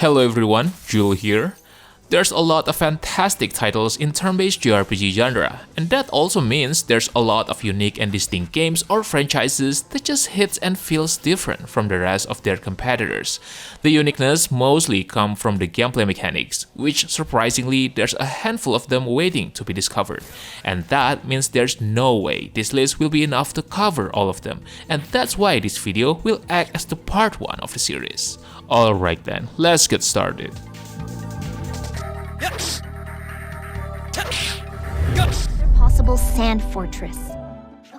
Hello everyone, Jule here. There's a lot of fantastic titles in turn-based JRPG genre, and that also means there's a lot of unique and distinct games or franchises that just hits and feels different from the rest of their competitors. The uniqueness mostly comes from the gameplay mechanics, which surprisingly there's a handful of them waiting to be discovered. And that means there's no way this list will be enough to cover all of them, and that's why this video will act as the part 1 of the series. Alright then, let's get started. Possible sand fortress.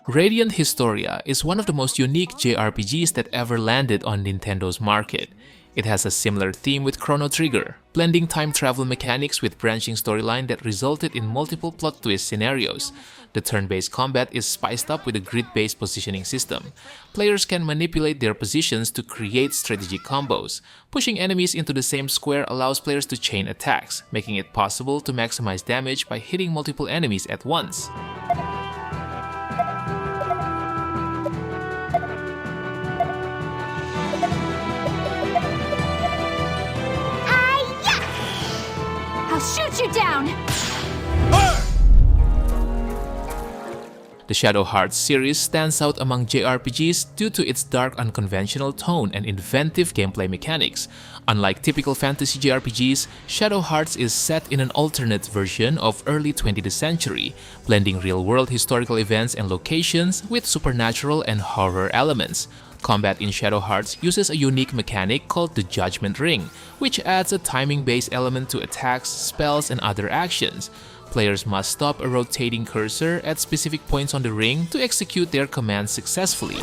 Radiant Historia is one of the most unique JRPGs that ever landed on Nintendo's market. It has a similar theme with Chrono Trigger, blending time travel mechanics with branching storyline that resulted in multiple plot twist scenarios. The turn-based combat is spiced up with a grid-based positioning system. Players can manipulate their positions to create strategic combos. Pushing enemies into the same square allows players to chain attacks, making it possible to maximize damage by hitting multiple enemies at once. I'll shoot you down! The Shadow Hearts series stands out among JRPGs due to its dark, unconventional tone and inventive gameplay mechanics. Unlike typical fantasy JRPGs, Shadow Hearts is set in an alternate version of early 20th century, blending real-world historical events and locations with supernatural and horror elements. Combat in Shadow Hearts uses a unique mechanic called the Judgment Ring, which adds a timing-based element to attacks, spells, and other actions. Players must stop a rotating cursor at specific points on the ring to execute their commands successfully.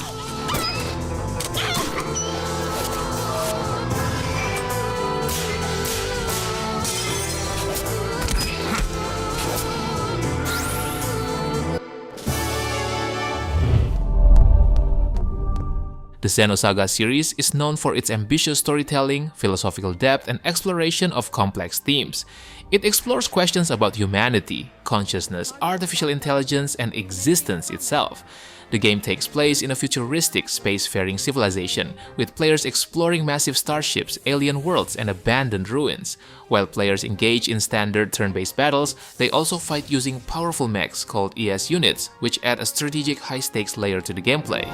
The Xenosaga series is known for its ambitious storytelling, philosophical depth, and exploration of complex themes. It explores questions about humanity, consciousness, artificial intelligence, and existence itself. The game takes place in a futuristic spacefaring civilization, with players exploring massive starships, alien worlds, and abandoned ruins. While players engage in standard turn-based battles, they also fight using powerful mechs called ES units, which add a strategic high-stakes layer to the gameplay.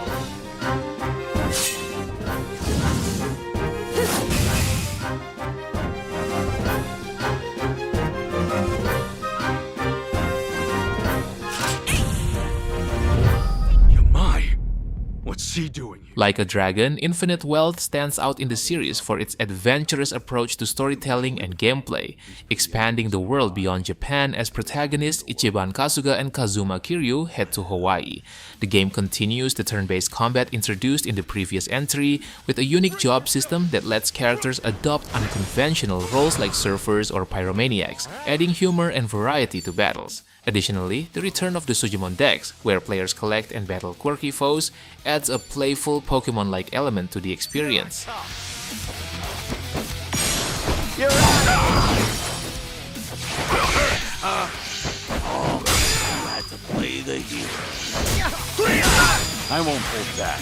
Like a Dragon, Infinite Wealth stands out in the series for its adventurous approach to storytelling and gameplay, expanding the world beyond Japan as protagonists Ichiban Kasuga and Kazuma Kiryu head to Hawaii. The game continues the turn-based combat introduced in the previous entry, with a unique job system that lets characters adopt unconventional roles like surfers or pyromaniacs, adding humor and variety to battles. Additionally, the return of the Sujimon Dex, where players collect and battle quirky foes, adds a playful Pokemon-like element to the experience. I won't hold back.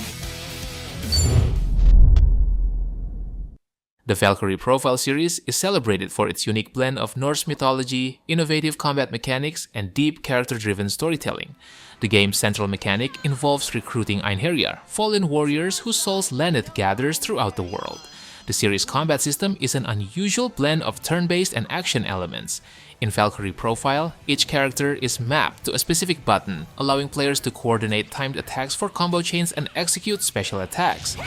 The Valkyrie Profile series is celebrated for its unique blend of Norse mythology, innovative combat mechanics, and deep character-driven storytelling. The game's central mechanic involves recruiting Einherjar, fallen warriors whose souls Lenneth gathers throughout the world. The series' combat system is an unusual blend of turn-based and action elements. In Valkyrie Profile, each character is mapped to a specific button, allowing players to coordinate timed attacks for combo chains and execute special attacks.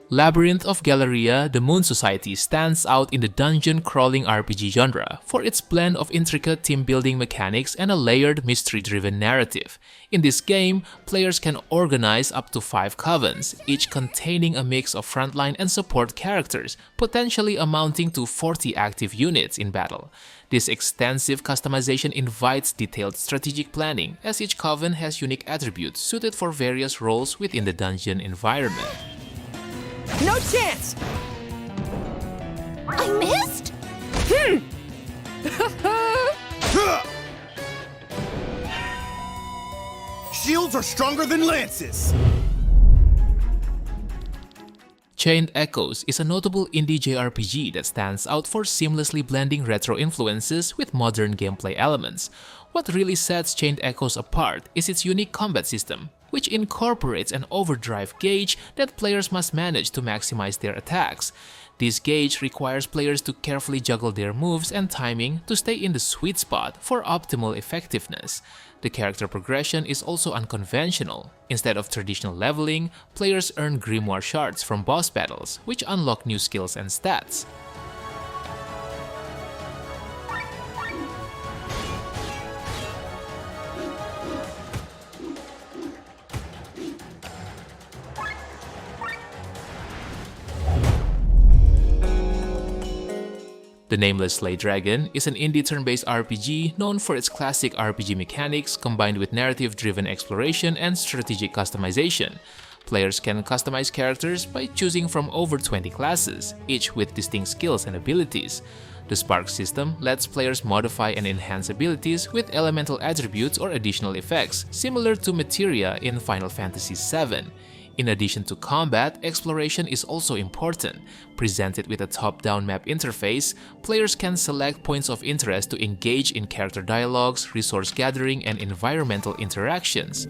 Labyrinth of Galleria, the Moon Society stands out in the dungeon-crawling RPG genre for its blend of intricate team-building mechanics and a layered, mystery-driven narrative. In this game, players can organize up to 5 covens, each containing a mix of frontline and support characters, potentially amounting to 40 active units in battle. This extensive customization invites detailed strategic planning, as each coven has unique attributes suited for various roles within the dungeon environment. No chance! I Shields are stronger than lances! Chained Echoes is a notable indie JRPG that stands out for seamlessly blending retro influences with modern gameplay elements. What really sets Chained Echoes apart is its unique combat system, which incorporates an overdrive gauge that players must manage to maximize their attacks. This gauge requires players to carefully juggle their moves and timing to stay in the sweet spot for optimal effectiveness. The character progression is also unconventional. Instead of traditional leveling, players earn grimoire shards from boss battles, which unlock new skills and stats. The Nameless Slay Dragon is an indie turn-based RPG known for its classic RPG mechanics combined with narrative-driven exploration and strategic customization. Players can customize characters by choosing from over 20 classes, each with distinct skills and abilities. The Spark system lets players modify and enhance abilities with elemental attributes or additional effects, similar to materia in Final Fantasy VII. In addition to combat, exploration is also important. Presented with a top-down map interface, players can select points of interest to engage in character dialogues, resource gathering, and environmental interactions.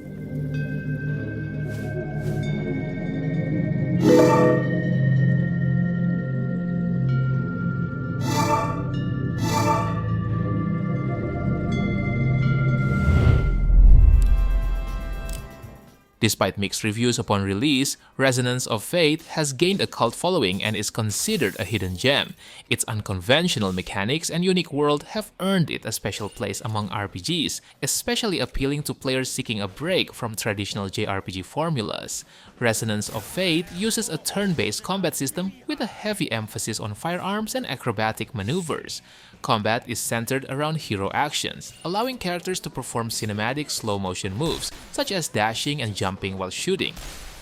Despite mixed reviews upon release, Resonance of Fate has gained a cult following and is considered a hidden gem. Its unconventional mechanics and unique world have earned it a special place among RPGs, especially appealing to players seeking a break from traditional JRPG formulas. Resonance of Fate uses a turn-based combat system with a heavy emphasis on firearms and acrobatic maneuvers. Combat is centered around hero actions, allowing characters to perform cinematic slow-motion moves, such as dashing and jumping while shooting.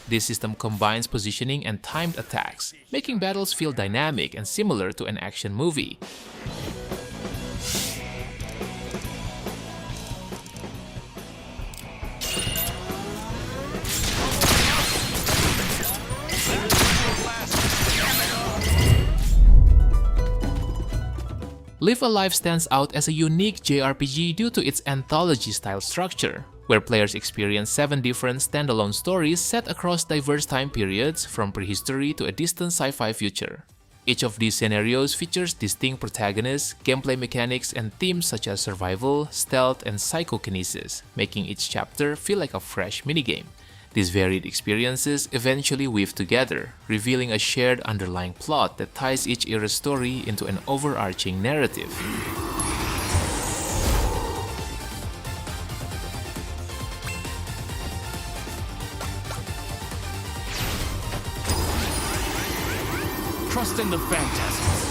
This system combines positioning and timed attacks, making battles feel dynamic and similar to an action movie. Live Alive stands out as a unique JRPG due to its anthology-style structure, where players experience 7 different standalone stories set across diverse time periods from prehistory to a distant sci-fi future. Each of these scenarios features distinct protagonists, gameplay mechanics, and themes such as survival, stealth, and psychokinesis, making each chapter feel like a fresh minigame. These varied experiences eventually weave together, revealing a shared underlying plot that ties each era's story into an overarching narrative. Trust in the phantasms.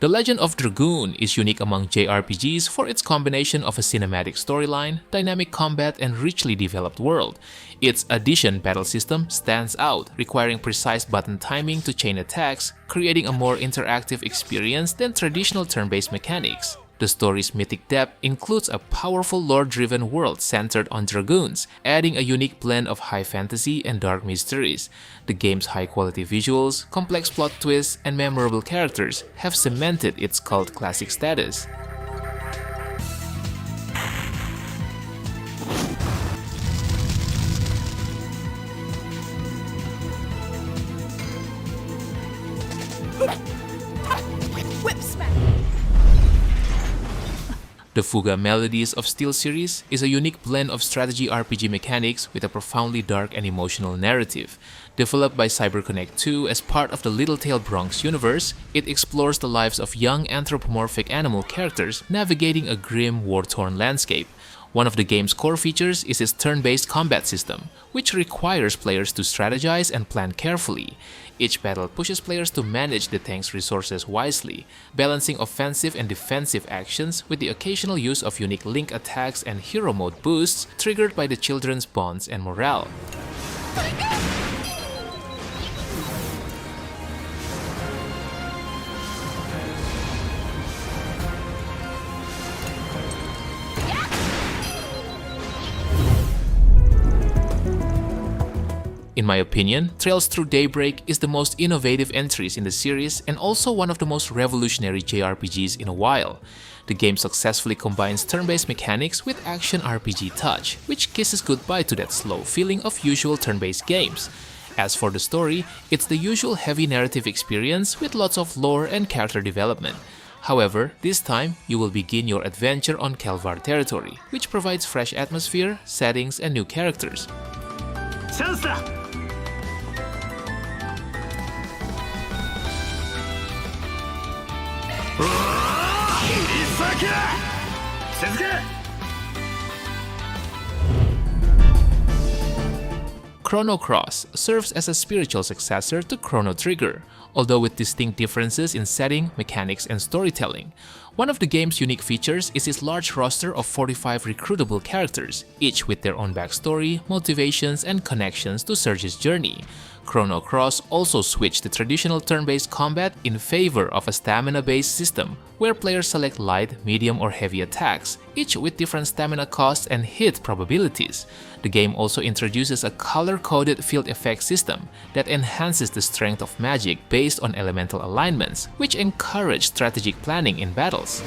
The Legend of Dragoon is unique among JRPGs for its combination of a cinematic storyline, dynamic combat, and richly developed world. Its addition battle system stands out, requiring precise button timing to chain attacks, creating a more interactive experience than traditional turn-based mechanics. The story's mythic depth includes a powerful lore-driven world centered on dragoons, adding a unique blend of high fantasy and dark mysteries. The game's high-quality visuals, complex plot twists, and memorable characters have cemented its cult classic status. Whip smack! The Fuga Melodies of Steel series is a unique blend of strategy RPG mechanics with a profoundly dark and emotional narrative. Developed by CyberConnect 2 as part of the Little Tail Bronx universe, it explores the lives of young anthropomorphic animal characters navigating a grim, war-torn landscape. One of the game's core features is its turn-based combat system, which requires players to strategize and plan carefully. Each battle pushes players to manage the tank's resources wisely, balancing offensive and defensive actions with the occasional use of unique link attacks and hero mode boosts triggered by the children's bonds and morale. my opinion, Trails Through Daybreak is the most innovative entries in the series and also one of the most revolutionary JRPGs in a while. The game successfully combines turn-based mechanics with action RPG touch, which kisses goodbye to that slow feeling of usual turn-based games. As for the story, it's the usual heavy narrative experience with lots of lore and character development. However, this time, you will begin your adventure on Kelvar territory, which provides fresh atmosphere, settings, and new characters. Chanceだ! Chrono Cross serves as a spiritual successor to Chrono Trigger, although with distinct differences in setting, mechanics, and storytelling. One of the game's unique features is its large roster of 45 recruitable characters, each with their own backstory, motivations, and connections to Serge's journey. Chrono Cross also switched the traditional turn-based combat in favor of a stamina-based system, where players select light, medium, or heavy attacks, each with different stamina costs and hit probabilities. The game also introduces a color-coded field effect system that enhances the strength of magic based on elemental alignments, which encourage strategic planning in battles.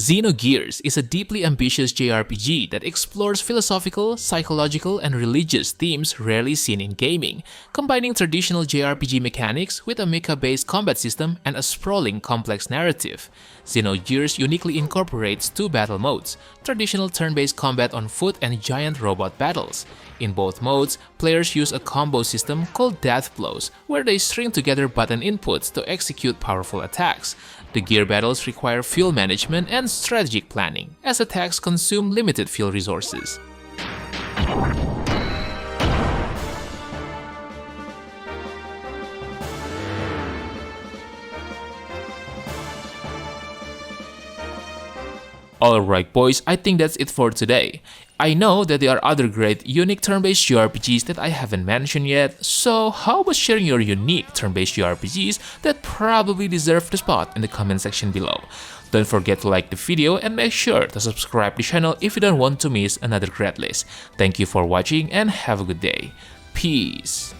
Xenogears is a deeply ambitious JRPG that explores philosophical, psychological, and religious themes rarely seen in gaming, combining traditional JRPG mechanics with a mecha-based combat system and a sprawling, complex narrative. Xenogears uniquely incorporates two battle modes, traditional turn-based combat on foot and giant robot battles. In both modes, players use a combo system called Death Blows, where they string together button inputs to execute powerful attacks. The gear battles require fuel management and strategic planning, as attacks consume limited fuel resources. Alright boys, I think that's it for today. I know that there are other great unique turn-based JRPGs that I haven't mentioned yet, so how about sharing your unique turn-based JRPGs that probably deserve the spot in the comment section below. Don't forget to like the video and make sure to subscribe to the channel if you don't want to miss another great list. Thank you for watching and have a good day. Peace.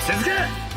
続け